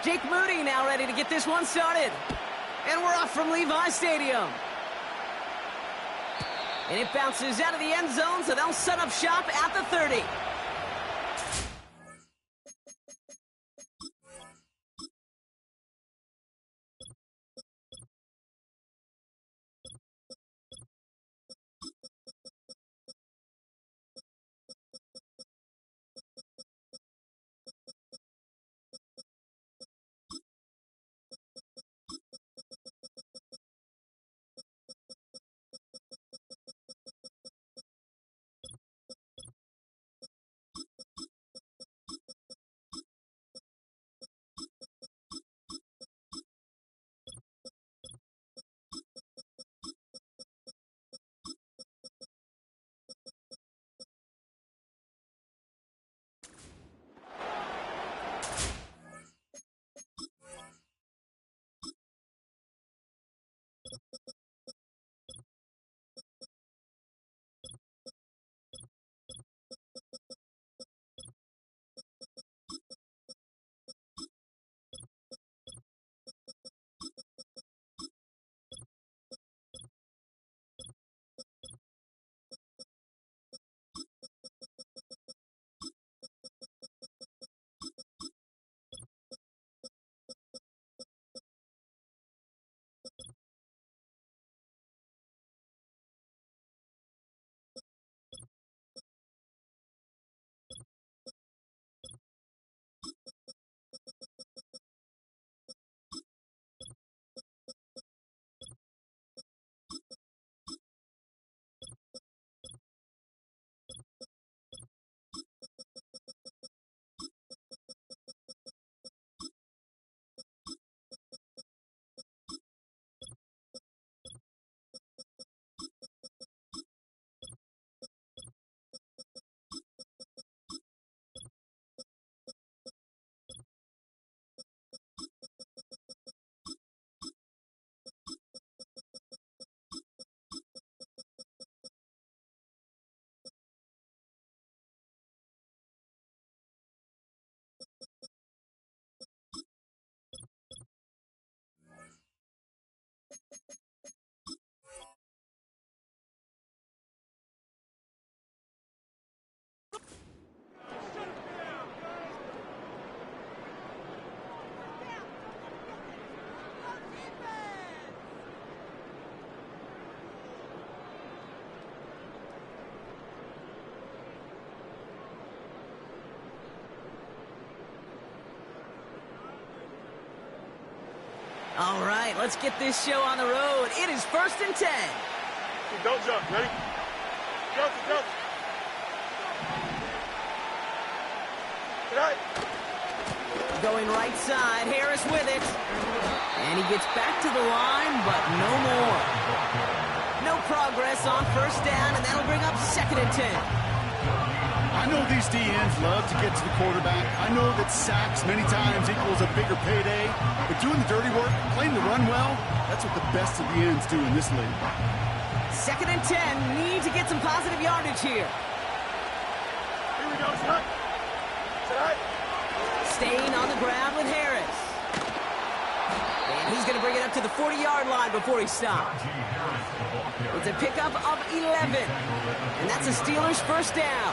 Jake Moody now ready to get this one started. And we're off from Levi Stadium. And it bounces out of the end zone, so they'll set up shop at the 30. All right, let's get this show on the road. It is 1st and 10. Don't jump. Ready? Jump. Right. Going right side, Harris with it. And he gets back to the line, but no more. No progress on 1st down, and that'll bring up 2nd and 10. I know these DNs love to get to the quarterback. I know that sacks many times equals a bigger payday. But doing the dirty work, playing the run well, that's what the best of the ends do in this league. 2nd and 10. Need to get some positive yardage here. Here we go, son. Right. Staying on the ground with Harris. And he's going to bring it up to the 40-yard line before he stops. It's a pickup of 11. And that's a Steelers 1st down.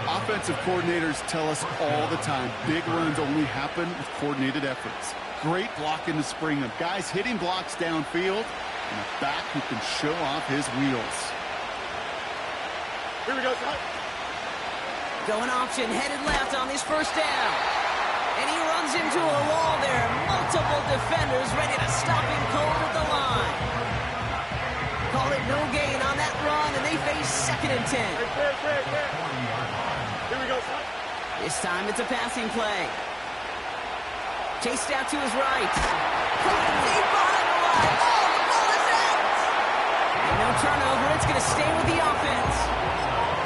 Offensive coordinators tell us all the time, big runs only happen with coordinated efforts. Great block in the spring of guys hitting blocks downfield and a back who can show off his wheels. Here we go, son. Going option, headed left on this 1st down. And he runs into a wall there. Multiple defenders ready to stop him cold at the line. Call it no gain on that run, and they face 2nd and 10. Here we go, son. This time it's a passing play. Chased out to his right. Going deep behind the line. Oh, the ball is out! And no turnover. It's going to stay with the offense.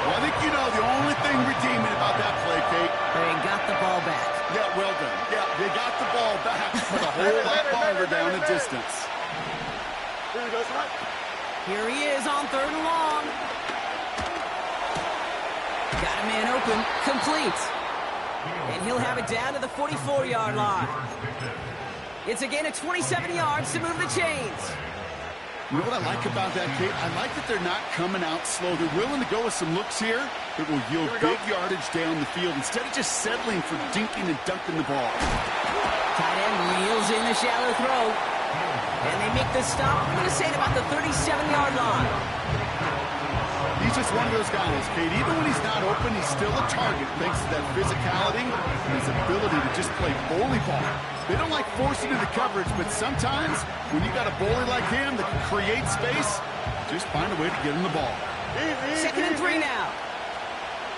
Well, I think you know the only thing redeeming about that play, Kate. They got the ball back. Yeah, well done. Yeah, they got the ball back, but a whole lot farther down the distance. Here we go, son. Here he is on 3rd and long. Got a man open. Complete. And he'll have it down to the 44-yard line. It's a gain of 27 yards to move the chains. You know what I like about that, Kate? I like that they're not coming out slow. They're willing to go with some looks here that will yield big yardage down the field instead of just settling for dinking and dunking the ball. Tight end reels in the shallow throw. And they make the stop. I'm going to say it about the 37-yard line. He's just one of those guys, Kate. Even when he's not open, he's still a target thanks to that physicality and his ability to just play bully ball. They don't like forcing into coverage, but sometimes when you got a bully like him that can create space, just find a way to get him the ball. Second and 3 now.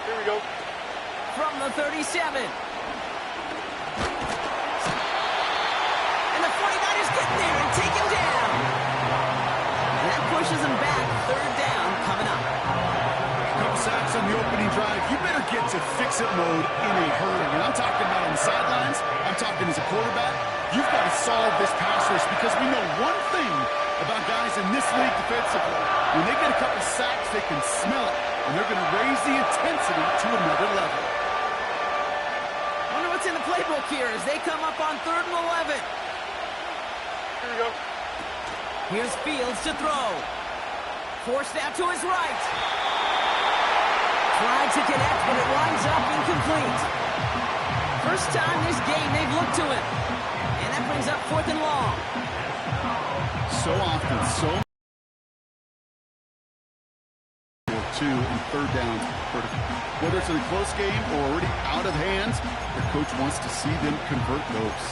Here we go. From the 37. And the 49ers get there and take him down. And that pushes him back. Third down coming up. Couple sacks on the opening drive. You better get to fix-it mode in a hurry. And I'm talking about on the sidelines. I'm talking as a quarterback. You've got to solve this pass rush because we know one thing about guys in this league defensively. When they get a couple sacks, they can smell it. And they're going to raise the intensity to another level. Wonder what's in the playbook here as they come up on 3rd and 11. Here we go. Here's Fields to throw. Forced out to his right. Tried to connect, but it winds up incomplete. First time this game they've looked to him. And that brings up 4th and long. So often, so two and third down. Whether it's in a close game or already out of hands, the coach wants to see them convert those.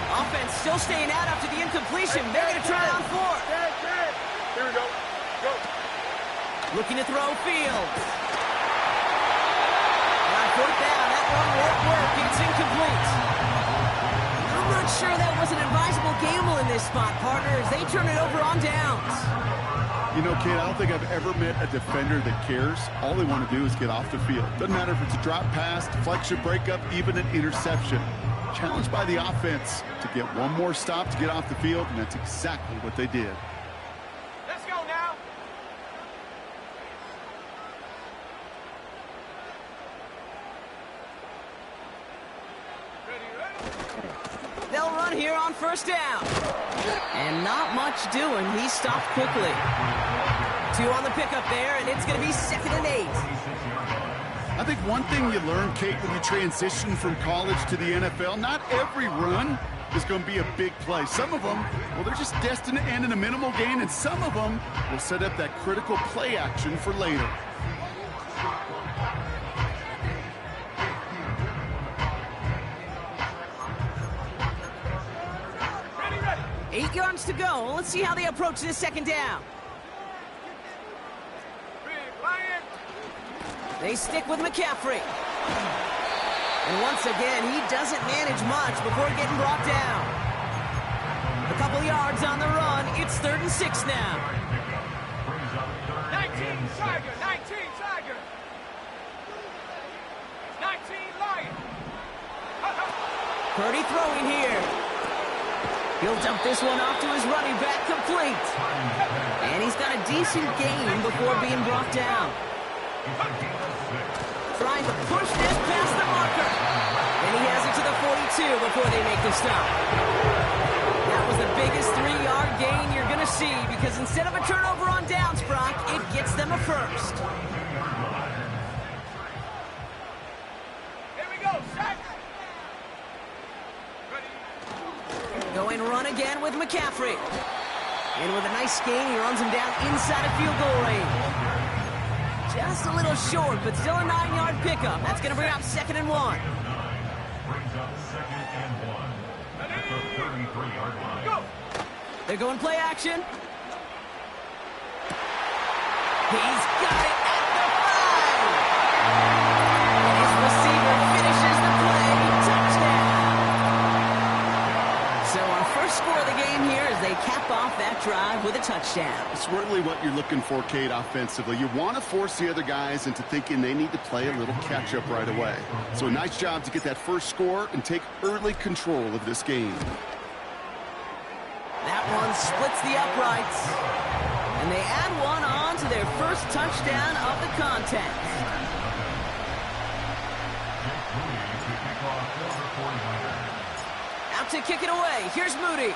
Offense still staying out after the incompletion. They're going to try on 4th. Here we go. Go. Looking to throw Fields. And on 4th down, that one won't work. It's incomplete. I'm not sure that was an advisable gamble in this spot, partners. They turn it over on downs. You know, Kate, I don't think I've ever met a defender that cares. All they want to do is get off the field. Doesn't matter if it's a drop pass, deflection, breakup, even an interception. Challenged by the offense to get one more stop to get off the field, and that's exactly what they did. Let's go now. They'll run here on 1st down. And not much doing. He stopped quickly. 2 on the pickup there, and it's going to be 2nd and 8. I think one thing you learn, Kate, when you transition from college to the NFL, not every run is going to be a big play. Some of them, well, they're just destined to end in a minimal gain, and some of them will set up that critical play action for later. Ready. 8 yards to go. Let's see how they approach this 2nd down. They stick with McCaffrey. And once again, he doesn't manage much before getting brought down. A couple yards on the run. It's 3rd and 6 now. 19 Tiger. 19 Tiger. 19 Lion. Purdy throwing here. He'll dump this one off to his running back, complete. And he's got a decent gain before being brought down. Trying to push this past the marker. And he has it to the 42 before they make the stop. That was the biggest 3-yard gain you're going to see because instead of a turnover on downs, Brock, it gets them a first. Here we go. Set. Ready. Going run again with McCaffrey. And with a nice gain, he runs him down inside of field goal range. Just a little short, but still a 9-yard pickup. That's going to bring up 2nd and 1. Brings up 2nd and 1 at the 33-yard line. Go. They're going play action. He's got it at the 5. And his receiver finishes the play. Touchdown. So our first score of the game here as they cap off that drive with a touchdown. It's really what you're looking for, Kate, offensively. You want to force the other guys into thinking they need to play a little catch-up right away. So a nice job to get that first score and take early control of this game. That one splits the uprights. And they add one on to their first touchdown of the contest. Out to kick it away. Here's Moody.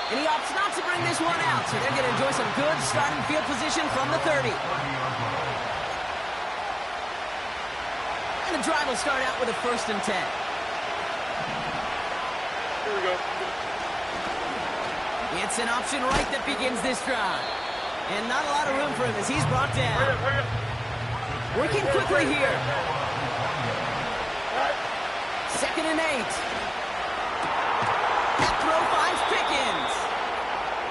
And he opts not to bring this one out, so they're going to enjoy some good starting field position from the 30. And the drive will start out with a 1st and 10. Here we go. It's an option right that begins this drive. And not a lot of room for him as he's brought down. Working quickly here. 2nd and 8. That throw finds Pickens.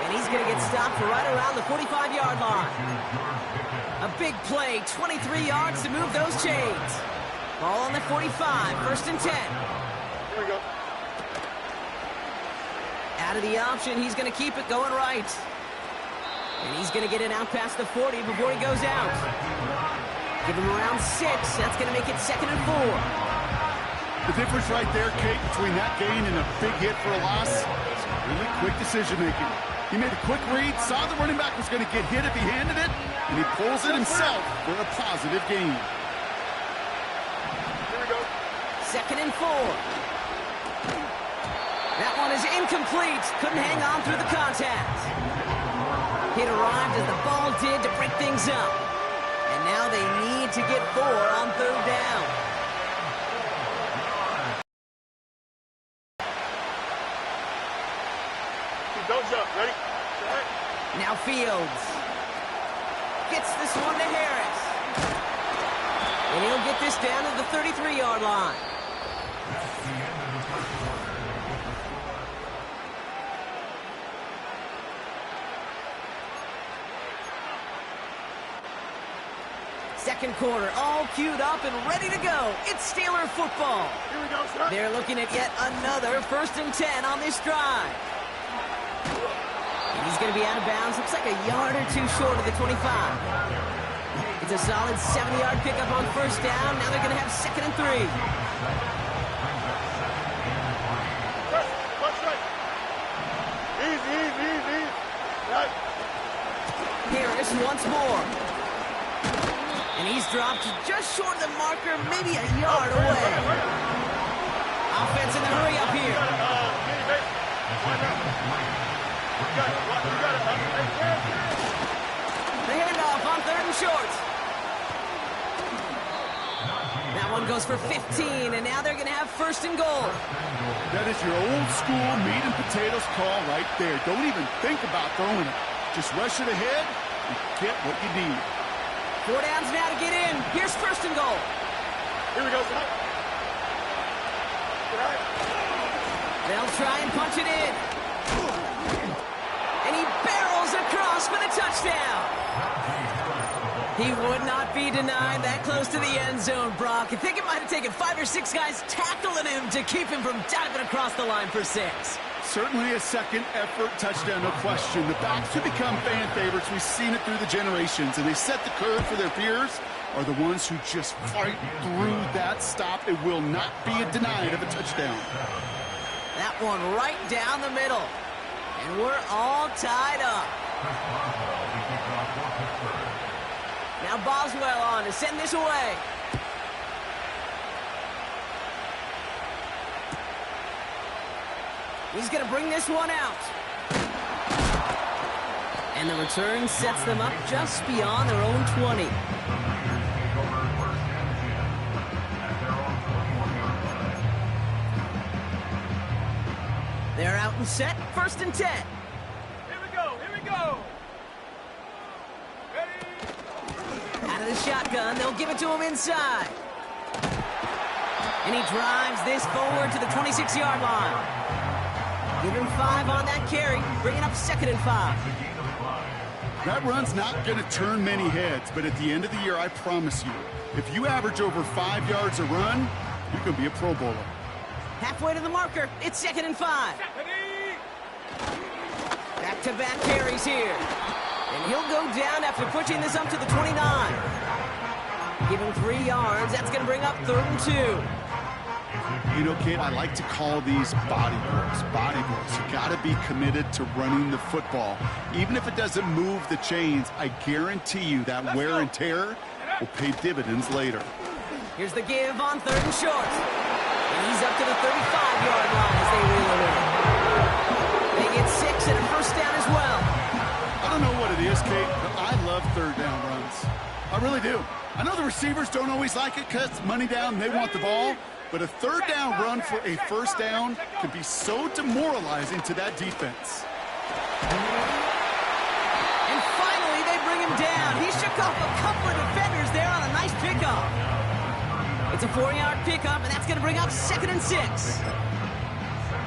And he's going to get stopped right around the 45-yard line. A big play, 23 yards to move those chains. Ball on the 45, 1st and 10. Here we go. Out of the option, he's going to keep it going right. And he's going to get it out past the 40 before he goes out. Give him around 6. That's going to make it 2nd and 4. The difference right there, Kate, between that gain and a big hit for a loss is really quick decision-making. He made a quick read, saw the running back was going to get hit if he handed it, and he pulls it himself for a positive gain. Here we go. 2nd and 4. That one is incomplete. Couldn't hang on through the contact. It arrived as the ball did to break things up. And now they need to get 4 on 3rd down. Don't jump. Ready? Set. Now Fields. Gets this one to Harris. And he'll get this down to the 33-yard line. Second quarter, all queued up and ready to go. It's Steeler football. Here we go, sir. They're looking at yet another 1st and 10 on this drive. And he's going to be out of bounds. Looks like a yard or 2 short of the 25. It's a solid 70-yard pickup on 1st down. Now they're going to have 2nd and 3. Watch right. Easy. Right. Harris once more. And he's dropped just short of the marker, maybe a yard away. Offense in the hurry up here. The handoff on 3rd and short. That one goes for 15, and now they're going to have 1st and goal. That is your old school meat and potatoes call right there. Don't even think about throwing it. Just rush it ahead and get what you need. 4 downs now to get in. Here's 1st and goal. Here we go, sir. They'll try and punch it in. And he barrels across for the touchdown. He would not be denied that close to the end zone, Brock. I think it might have taken 5 or 6 guys tackling him to keep him from diving across the line for 6. Certainly a second effort touchdown, no question. The backs who become fan favorites, we've seen it through the generations, and they set the curve for their peers, are the ones who just fight through that stop. It will not be denied of a touchdown. That one right down the middle. And we're all tied up. Now Boswell on to send this away. He's going to bring this one out. And the return sets them up just beyond their own 20. They're out and set, 1st and 10. Here we go. Ready? Out of the shotgun, they'll give it to him inside. And he drives this forward to the 26-yard line. Give him 5 on that carry, bringing up 2nd and 5. That run's not going to turn many heads, but at the end of the year, I promise you, if you average over 5 yards a run, you can be a Pro Bowler. Halfway to the marker, it's 2nd and 5. Back-to-back carries here. And he'll go down after pushing this up to the 29. Give him 3 yards. That's going to bring up 3rd and 2. You know, kid, I like to call these body blows. Body blows. You got to be committed to running the football. Even if it doesn't move the chains, I guarantee you that wear and tear will pay dividends later. Here's the give on 3rd and short. And he's up to the 35-yard line as they reel it in. They get 6 and a first down as well. I don't know what it is, Kate, but I love 3rd down runs. I really do. I know the receivers don't always like it because money down, they want the ball. But a 3rd down run for a first down can be so demoralizing to that defense. And finally, they bring him down. He shook off a couple of defenders there on a nice pickup. It's a 4-yard pickup, and that's going to bring up 2nd and 6.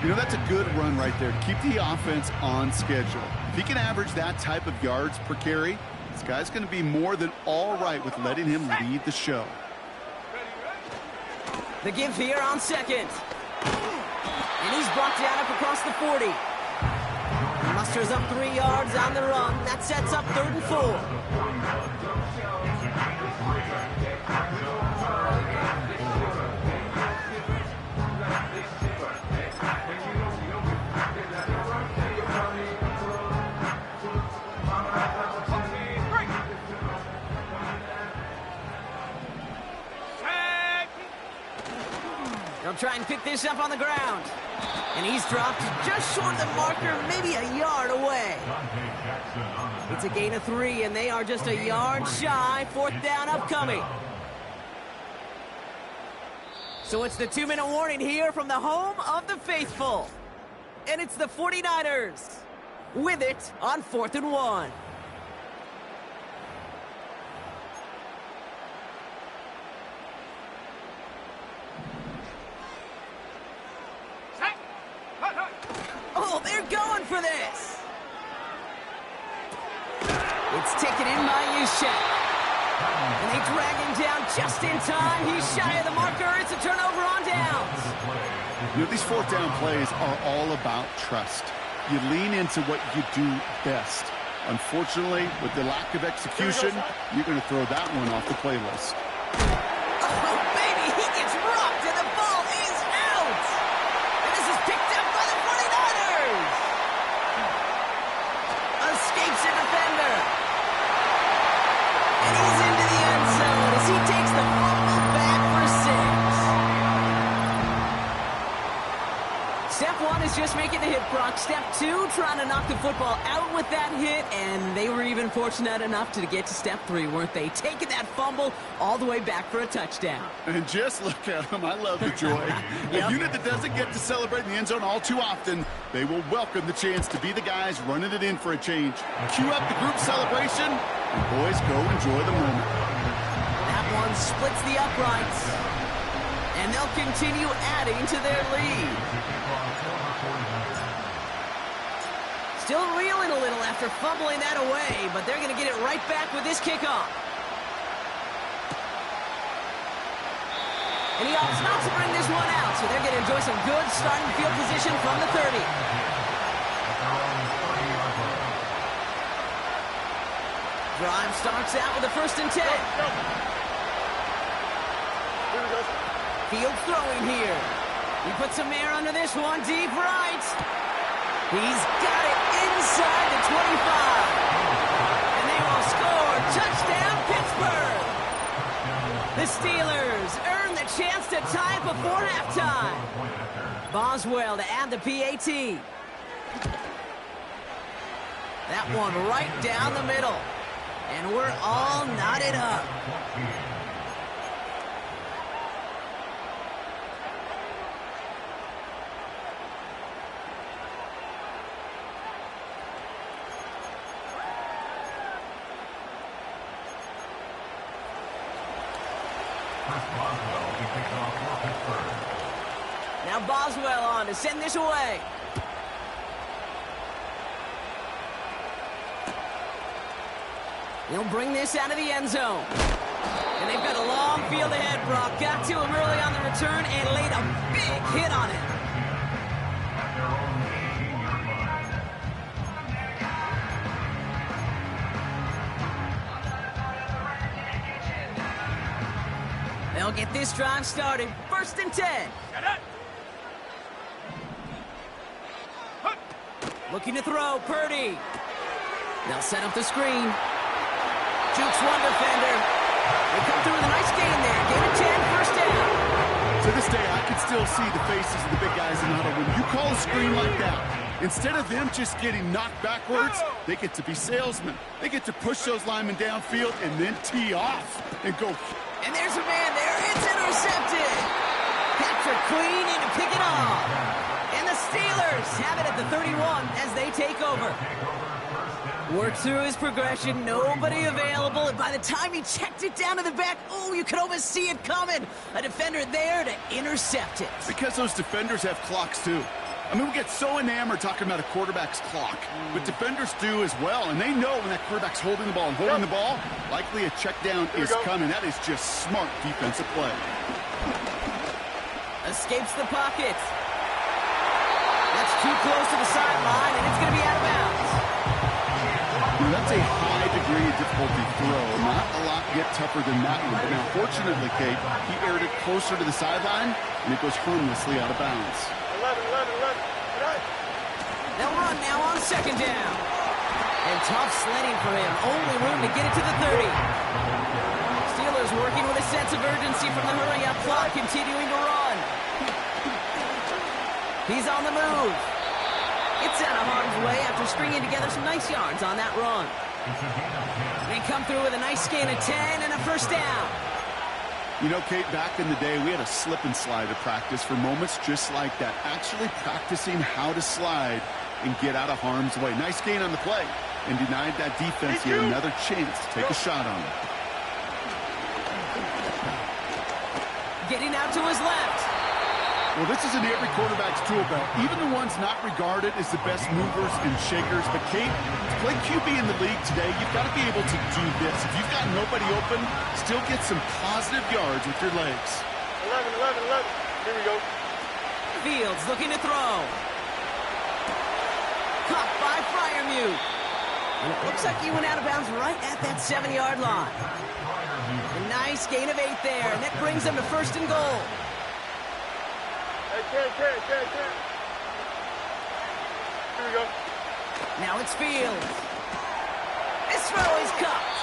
You know, that's a good run right there. Keep the offense on schedule. If he can average that type of yards per carry, this guy's going to be more than all right with letting him lead the show. The give here on 2nd. And he's brought down up across the 40. He musters up 3 yards on the run. That sets up 3rd and 4. They'll try and pick this up on the ground. And he's dropped just short of the marker, maybe a yard away. It's a gain of 3, and they are just a yard shy. 4th down upcoming. So it's the 2-minute warning here from the home of the faithful. And it's the 49ers with it on 4th and 1. Oh, they're going for this. It's taken in by Juszczyk. And they drag him down just in time. He's shy of the marker. It's a turnover on downs. You know, these 4th down plays are all about trust. You lean into what you do best. Unfortunately, with the lack of execution, you're going to throw that one off the playlist. Oh, baby, he gets rocked and the ball is out. And this is picked up by the 49ers. Escapes a defender. And he's into the end zone as he takes the fumble back for 6. Step 1 is just making the hit, Brock. Step 2, trying to knock the football out with that hit, and they were even fortunate enough to get to step 3, weren't they? Taking that fumble all the way back for a touchdown. And just look at them. I love the joy. A unit that doesn't get to celebrate in the end zone all too often, they will welcome the chance to be the guys running it in for a change. Cue up the group celebration, and boys, go enjoy the moment. That one splits the uprights, and they'll continue adding to their lead. Still reeling a little after fumbling that away, but they're going to get it right back with this kickoff. And he opts not to bring this one out, so they're going to enjoy some good starting field position from the 30. Drive starts out with a 1st and 10. Field throwing here. He puts some air under this one, deep right. He's got it inside the 25. And they will score. Touchdown, Pittsburgh. The Steelers earn the chance to tie it before halftime. Boswell to add the PAT. That one right down the middle. And we're all knotted up. Now Boswell on to send this away. He'll bring this out of the end zone. And they've got a long field ahead, Brock. Got to him early on the return and laid a big hit on it. They'll get this drive started. 1st and 10. Looking to throw, Purdy. They'll set up the screen. Jukes one defender. They come through with a nice gain there. Gain of 10, first down. To this day, I can still see the faces of the big guys in the huddle. When you call a screen like that, instead of them just getting knocked backwards, they get to be salesmen. They get to push those linemen downfield and then tee off and go. And there's a man there. It's intercepted. Patrick Queen in to pick it off. And the Steelers have it at the 31 as they take over. Worked through his progression, nobody available, and by the time he checked it down to the back, oh, you could almost see it coming. A defender there to intercept it. Because those defenders have clocks too. I mean, we get so enamored talking about a quarterback's clock, but defenders do as well, and they know when that quarterback's holding the ball and holding the ball, likely a check down is coming. That is just smart defensive play. Escapes the pocket. That's too close to the sideline, and it's going to be out of bounds. Now, that's a high degree of difficulty throw. Not a lot get tougher than that one. But now, fortunately, Kate, he aired it closer to the sideline, and it goes harmlessly out of bounds. 11. They'll run now on second down. And tough sledding for him. Only room to get it to the 30. Steelers working with a sense of urgency from the hurry-up clock, continuing to run. He's on the move. It's out of harm's way after stringing together some nice yards on that run. They come through with a nice gain of 10 and a first down. You know, Kate, back in the day, we had a slip and slide at practice for moments just like that. Actually practicing how to slide and get out of harm's way. Nice gain on the play and denied that defense yet another chance to take a shot on him. Getting out to his left. Well, this is in every quarterback's tool belt, even the ones not regarded as the best movers and shakers. But, Kate, to play QB in the league today, you've got to be able to do this. If you've got nobody open, still get some positive yards with your legs. 11. Here we go. Fields looking to throw. Caught by Freiermuth. And it looks like he went out of bounds right at that 7-yard line. A nice gain of 8 there, and that brings them to first and goal. Hey, Here we go. Now it's Fields. This throw is caught.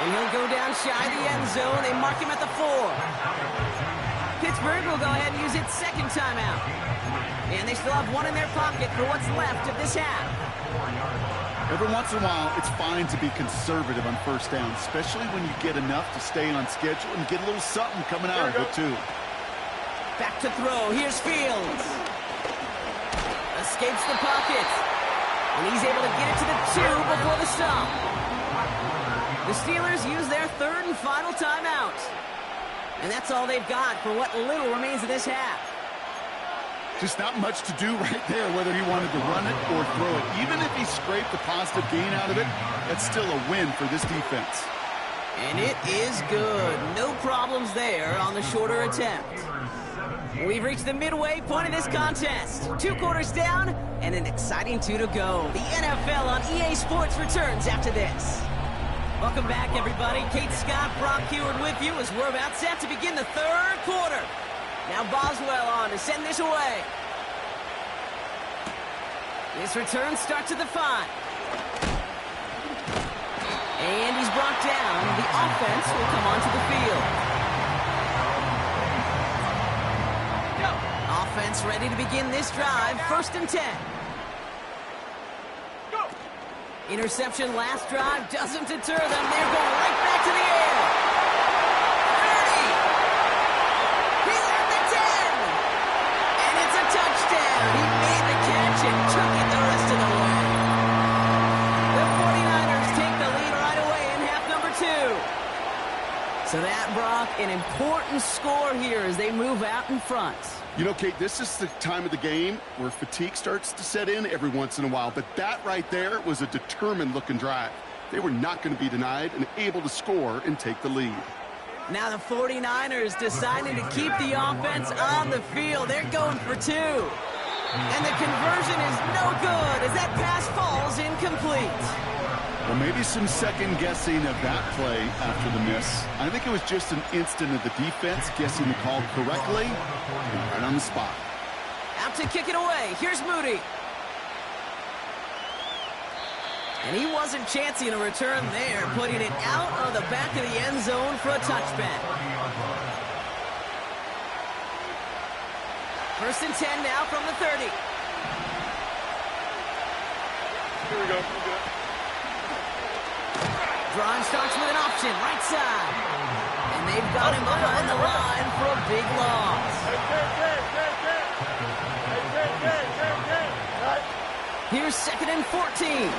And he'll go down shy of the end zone. They mark him at the 4. Pittsburgh will go ahead and use its second timeout. And they still have one in their pocket for what's left of this half. Every once in a while, it's fine to be conservative on first down, especially when you get enough to stay on schedule and get a little something coming out of it, too. Back to throw. Here's Fields. Escapes the pocket. And he's able to get it to the 2 before the stop. The Steelers use their third and final timeout. And that's all they've got for what little remains of this half. Just not much to do right there, whether he wanted to run it or throw it. Even if he scraped a positive gain out of it, that's still a win for this defense. And it is good. No problems there on the shorter attempt. We've reached the midway point of this contest. 2 quarters down and an exciting 2 to go. The NFL on EA Sports returns after this. Welcome back, everybody. Kate Scott, Brock Huard with you as we're about set to begin the third quarter. Now Boswell on to send this away. This return starts at the 5. And he's brought down. The offense will come onto the field. Offense ready to begin this drive. First and 10. Go. Interception last drive doesn't deter them. They're going right back to the air. 30. He's at the 10. And it's a touchdown. He made the catch and took it the rest of the way. The 49ers take the lead right away in half number 2. So that, Brock, an important score here as they move out in front. You know, Kate, this is the time of the game where fatigue starts to set in every once in a while. But that right there was a determined-looking drive. They were not going to be denied and able to score and take the lead. Now the 49ers deciding to keep the offense on the field. They're going for 2. And the conversion is no good as that pass falls incomplete. Well, maybe some second-guessing of that play after the miss. I think it was just an instant of the defense guessing the call correctly and right on the spot. Out to kick it away. Here's Moody. And he wasn't chancing a return there, putting it out of the back of the end zone for a touchback. 1st and 10 now from the 30. Here we go. We're good. Drive starts with an option, right side. And they've got him behind the line for a big loss. Here's 2nd and 14.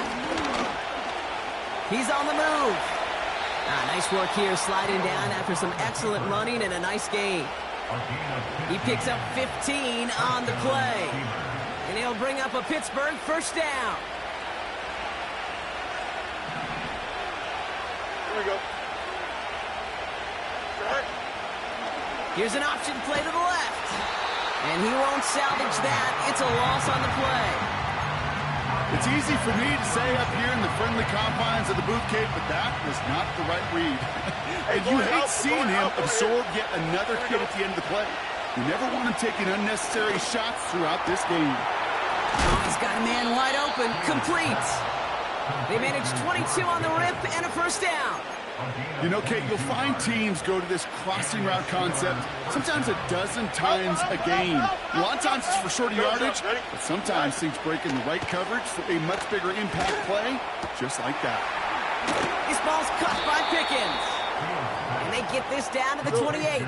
He's on the move. Nice work here, sliding down after some excellent running and a nice gain. He picks up 15 on the play. And he'll bring up a Pittsburgh 1st down. Here we go. Here's an option play to the left. And he won't salvage that. It's a loss on the play. It's easy for me to say up here in the friendly confines of the Booth Cave, but that was not the right read. And you hate seeing him absorb yet another hit at the end of the play. You never want him taking unnecessary shots throughout this game. Oh, he's got a man wide open. Complete. They managed 22 on the rip and a 1st down. You know, Kate, you'll find teams go to this crossing route concept sometimes a dozen times a game. A lot of times it's for shorter yardage, but sometimes things break in the right coverage for a much bigger impact play, just like that. This ball's caught by Pickens. And they get this down to the 28.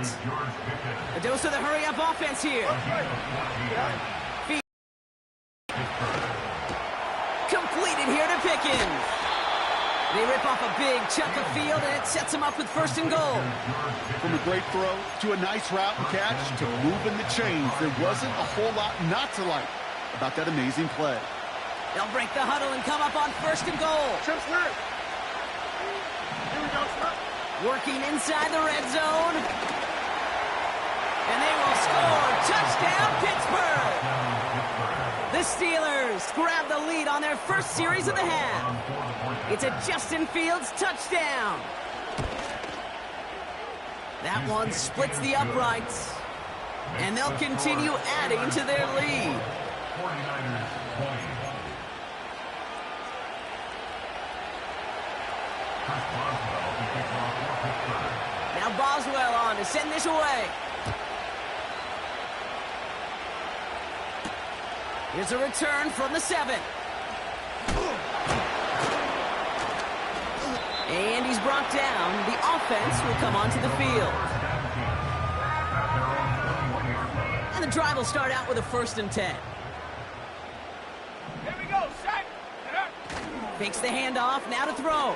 A dose of the hurry-up offense here. Completed here to Pickens. They rip off a big chunk of field, and it sets them up with 1st and goal. From a great throw to a nice route and catch to moving the chains, there wasn't a whole lot not to like about that amazing play. They'll break the huddle and come up on 1st and goal. Trips there. Here we go, Trip. Working inside the red zone. And they will score. Touchdown, Pittsburgh! The Steelers grab the lead on their 1st series of the half. It's a Justin Fields touchdown. That one splits the uprights. And they'll continue adding to their lead. 49ers 20. Chris Boswell to kick off for Pittsburgh. Now Boswell on to send this away. Here's a return from the 7. And he's brought down. The offense will come onto the field. And the drive will start out with a 1st and 10. Here we go, set. Fakes the handoff, now to throw.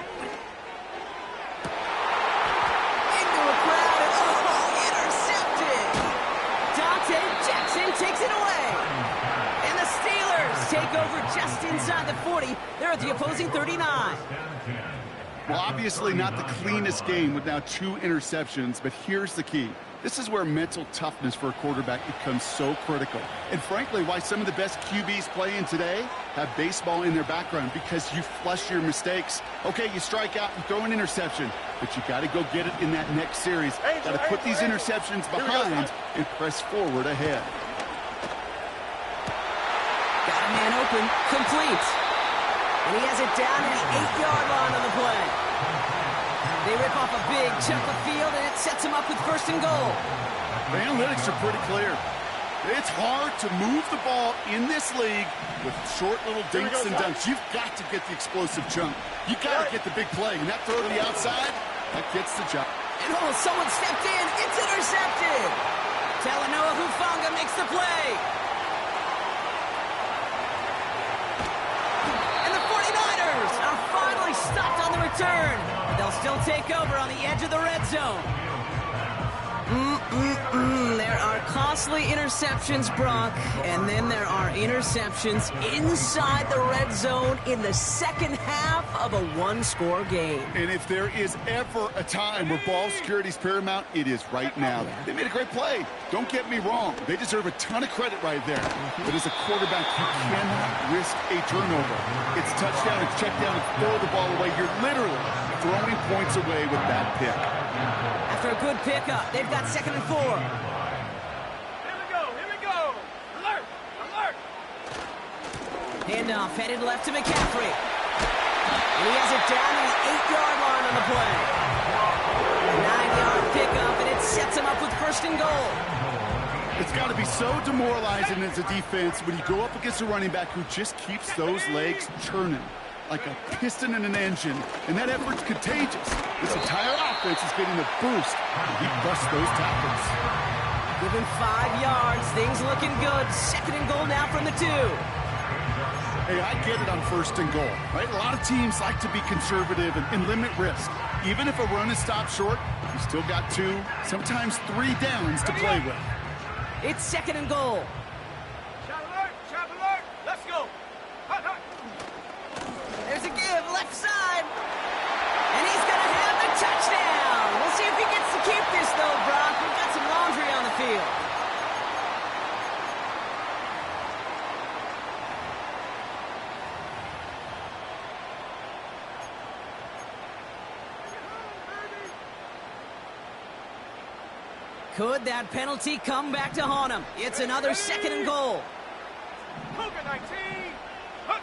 Into a crowd, and intercepted! Dante Jackson takes it away. And the Steelers take over just inside the 40. They're at the opposing 39. Well, obviously not the cleanest game with now 2 interceptions, but here's the key. This is where mental toughness for a quarterback becomes so critical. And frankly, why some of the best QBs playing today have baseball in their background, because you flush your mistakes. Okay, you strike out and throw an interception, but you got to go get it in that next series. Got to put these interceptions behind and press forward ahead. Got a man open, complete. And he has it down to the 8-yard line on the play. They rip off a big chunk of field, and it sets them up with 1st and goal. The analytics are pretty clear. It's hard to move the ball in this league with short little dinks and dunks. You've got to get the explosive chunk. You've got to get the big play. And that throw to the outside, that gets the job. And someone stepped in. It's intercepted. Talanoa Hufanga makes the play. And the 49ers are finally stopped on the return. But they'll still take over on the edge of the red zone. There are costly interceptions, Brock, and then there are interceptions inside the red zone in the second half of a one-score game. And if there is ever a time where ball security is paramount, it is right now. They made a great play. Don't get me wrong. They deserve a ton of credit right there. But as a quarterback, you cannot risk a turnover. It's touchdown, it's check down, and throw the ball away. You're literally throwing points away with that pick. After a good pickup, they've got 2nd and 4. Here we go. Alert. Handoff headed left to McCaffrey. And he has it down to the 8-yard line on the play. 9-yard pickup, and it sets him up with first and goal. It's got to be so demoralizing as a defense when you go up against a running back who just keeps those legs churning like a piston in an engine, and that effort's contagious. This entire offense is getting a boost, and he busts those tackles. Give him 5 yards. Things looking good. Second and goal now from the 2. Hey, I get it on first and goal, right? A lot of teams like to be conservative and limit risk. Even if a run is stopped short, you still got 2, sometimes 3 downs to play with. It's second and goal. Chap alert, let's go. Hut, hut. There's a give, left side. And he's going to have the touchdown. We'll see if he gets to keep this, though, Brock. We've got some laundry on the field. Could that penalty come back to haunt him? It's another second and goal. Cougar 19. Hut.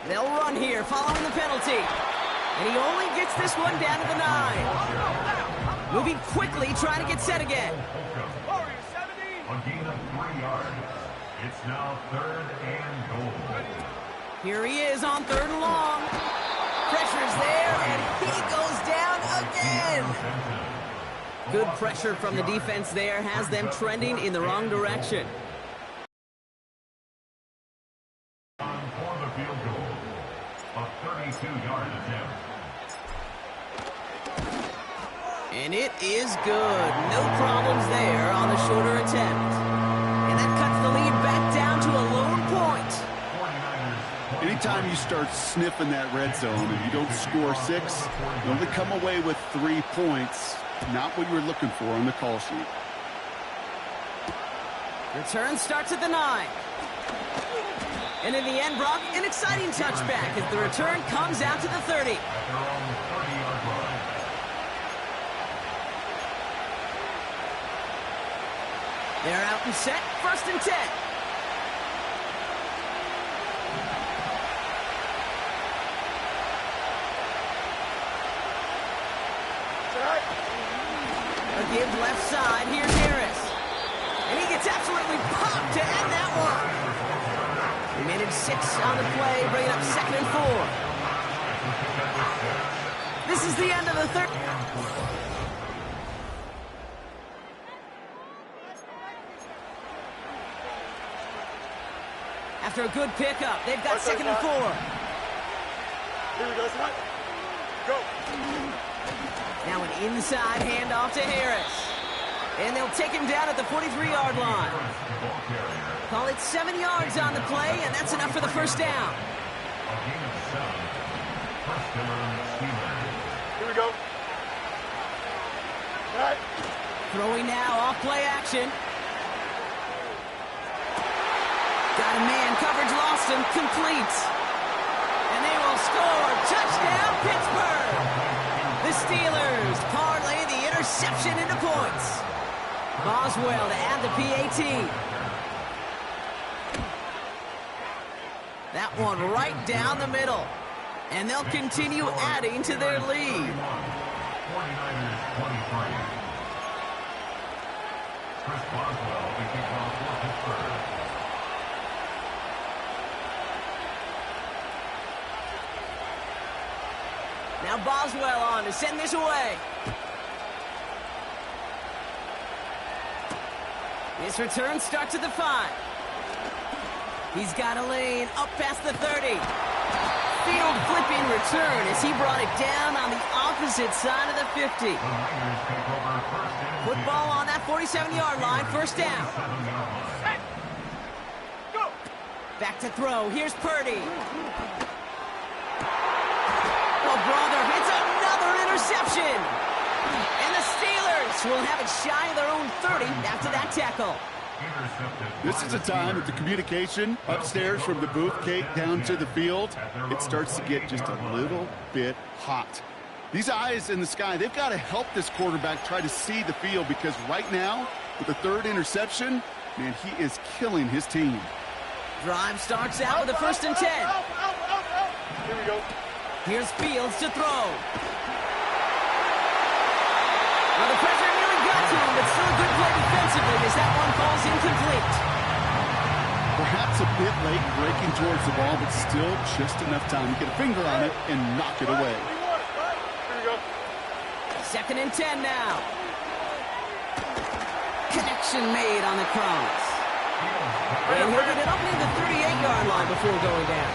They'll run here following the penalty. And he only gets this one down to the 9. Moving quickly, trying to get set again. Warrior 70. A gain of 3 yards. It's now third and goal. Here he is on third and long. Pressure's there, and he goes down again. Good pressure from the defense there has them trending in the wrong direction. For the field goal, a 32-yard attempt. And it is good. No problems there on the shorter attempt. And that cuts the lead back down to a lone point. Anytime you start sniffing that red zone and you don't score 6, you only come away with 3 points. Not what you were looking for on the call sheet. Return starts at the 9. And in the end, Brock, an exciting touchback as the return comes out to the 30. At their own 30-yard line. They're out and set, first and 10. A give left side, here's Harris. And he gets absolutely popped to end that one. He made it 6 on the play, bringing up second and 4. This is the end of the third. After a good pickup, they've got second and 4. Here we go, Scott. Go. Now an inside handoff to Harris. And they'll take him down at the 43-yard line. Call it 7 yards on the play, and that's enough for the first down. A gain of 7. First down, Steelers. Here we go. All right. Throwing now, off play action. Got a man, coverage lost him, complete. And they will score. Touchdown, Pittsburgh. The Steelers parlay the interception into points. Boswell to add the PAT. That one right down the middle. And they'll continue adding to their lead. 49ers 23. Chris Boswell, the kickoff for Pittsburgh. Now Boswell on to send this away. This return starts at the 5. He's got a lane up past the 30. Field flipping return as he brought it down on the opposite side of the 50. The Niners take over first and Football on that 47-yard line, first down. 7-yard line. Go. Back to throw. Here's Purdy. Oh, brother, it's another interception. And the Steelers will have it shy of their own 30 after that tackle. This is a time that the communication upstairs from the booth gate down to the field, it starts to get just a little bit hot. These eyes in the sky, they've got to help this quarterback try to see the field, because right now, with the 3rd interception, man, he is killing his team. Drive starts out with a first and 10. Out. Here we go. Here's Fields to throw. Well, the pressure nearly got to him, but still a good play defensively as that one falls incomplete. Perhaps a bit late breaking towards the ball, but still just enough time to get a finger on it and knock it away. Here we go. 2nd and 10 now. Connection made on the cross. And he'll get it up near the 38-yard line before going down.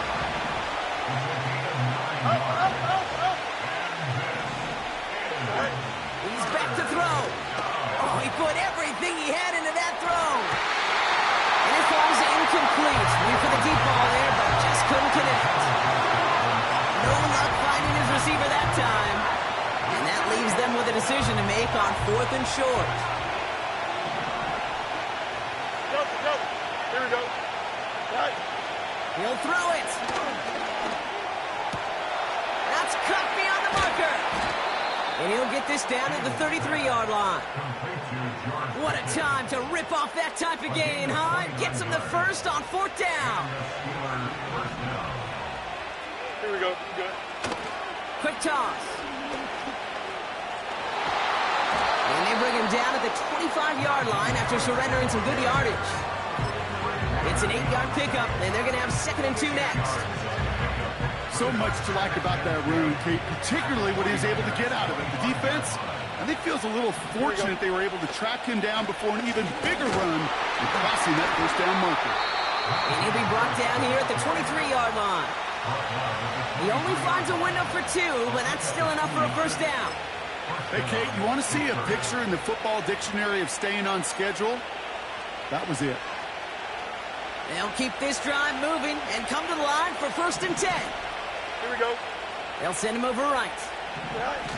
He's back to throw. Oh, he put everything he had into that throw. And it falls incomplete. Went for the deep ball there, but just couldn't connect. No luck finding his receiver that time. And that leaves them with a decision to make on 4th and short. Go. Here we go. Right. He'll throw it. That's cut beyond the marker. And he'll get this down at the 33-yard line. What a time to rip off that type of gain, huh? Gets him the first on 4th down. Here we go. Good. Quick toss. And they bring him down at the 25-yard line after surrendering some good yardage. It's an 8-yard pickup, and they're going to have 2nd and 2 next. So much to like about that run, Kate, particularly what he was able to get out of it. The defense, I think, feels a little fortunate they were able to track him down before an even bigger run and crossing that first down marker. And he'll be brought down here at the 23-yard line. He only finds a window for 2, but that's still enough for a first down. Hey, Kate, you want to see a picture in the football dictionary of staying on schedule? That was it. They'll keep this drive moving and come to the line for 1st and 10. Here we go. They'll send him over right. Right.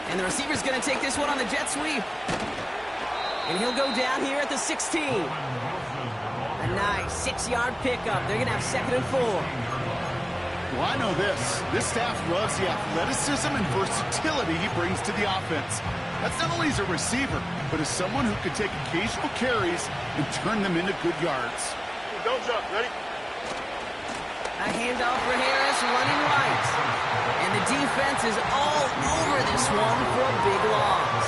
And the receiver's going to take this one on the jet sweep. And he'll go down here at the 16. A nice 6-yard pickup. They're going to have 2nd and 4. Well, I know this. This staff loves the athleticism and versatility he brings to the offense. That's not only as a receiver, but as someone who can take occasional carries and turn them into good yards. Don't jump. Ready? A handoff for Harris running right. And the defense is all over this one for a big loss.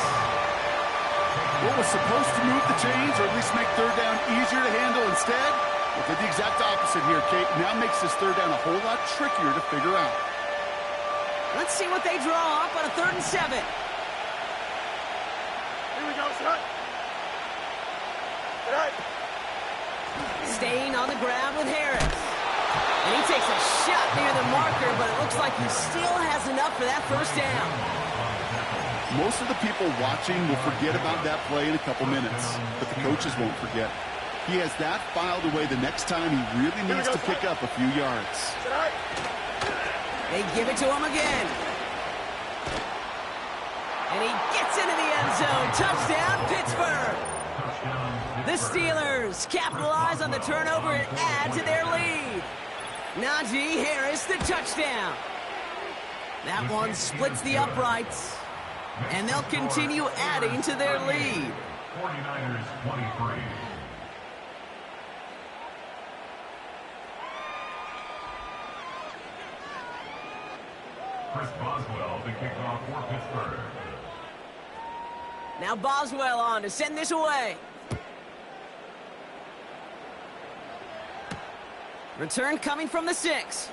What was supposed to move the chains, or at least make 3rd down easier to handle instead, it did the exact opposite here, Kate. Now makes this 3rd down a whole lot trickier to figure out. Let's see what they draw up on a 3rd and 7. Here we go, son. Right. Staying on the ground with Harris. And he takes a shot near the marker, but it looks like he still has enough for that first down. Most of the people watching will forget about that play in a couple minutes, but the coaches won't forget. He has that filed away the next time he really needs to pick up a few yards. They give it to him again. And he gets into the end zone. Touchdown, Pittsburgh. The Steelers capitalize on the turnover and add to their lead. Najee Harris, the touchdown. That one splits the uprights, and they'll continue adding to their lead. 49ers 23. Chris Boswell to kick off for Pittsburgh. Now Boswell on to send this away. Return coming from the 6.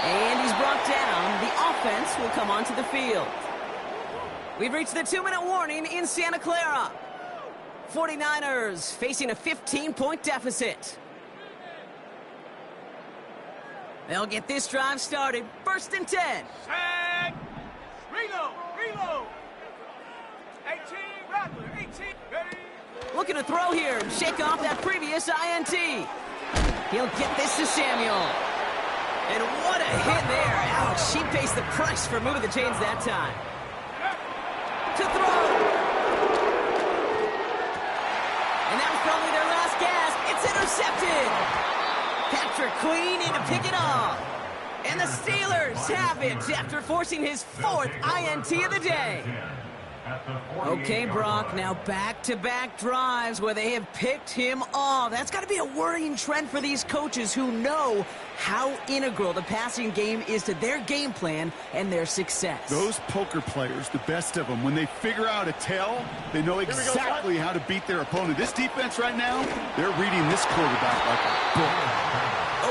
And he's brought down. The offense will come onto the field. We've reached the 2-minute warning in Santa Clara. 49ers facing a 15-point deficit. They'll get this drive started. 1st and 10. Set. Reload. 18, Rattler. 18. Ready. Looking to throw here. Shake off that previous INT. He'll get this to Samuel. And what a hit there. Ouch, she pays the price for moving the chains that time. To throw. And that was probably their last gasp. It's intercepted. Patrick Queen in to pick it off. And the Steelers have it after forcing his 4th INT of the day. at the 48-yard Okay, Brock, line. now back-to-back drives where they have picked him off. That's got to be a worrying trend for these coaches who know how integral the passing game is to their game plan and their success. Those poker players, the best of them, when they figure out a tell, they know exactly how to beat their opponent. This defense right now, they're reading this quarterback like a book.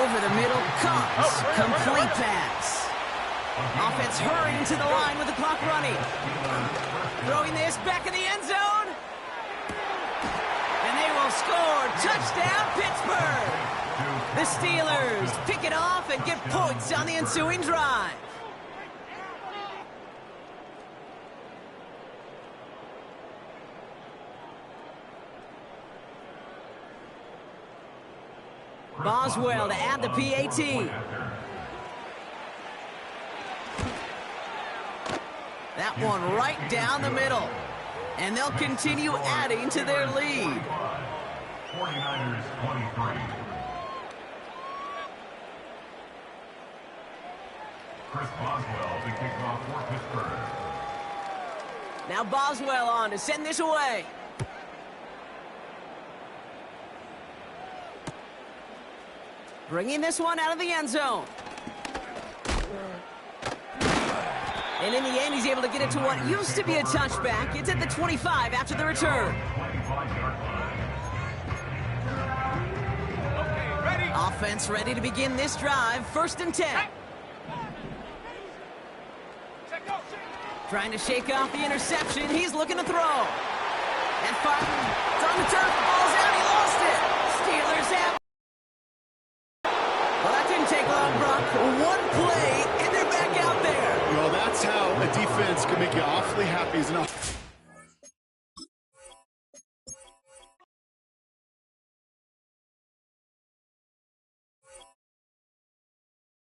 Over the middle comes. Complete pass. Offense hurrying to the line with the clock running. Throwing this back in the end zone. And they will score. Touchdown, Pittsburgh. The Steelers pick it off and get points on the ensuing drive. Boswell to add the PAT. That one right down the middle. And they'll continue adding to their lead. 49ers 23. Chris Boswell to kick off for Pittsburgh. Now Boswell on to send this away. Bringing this one out of the end zone. And in the end, he's able to get it to what used to be a touchback. It's at the 25 after the return. 25-yard line. Okay, ready. Offense ready to begin this drive. 1st and 10. Check out. Trying to shake off the interception. He's looking to throw. And fighting. It's on the turf. The ball's out. He lost it. Steelers have. Well, that didn't take long, Brock. One play, and they're back out there. Well, that's how a defense can make you awfully happy as an offense.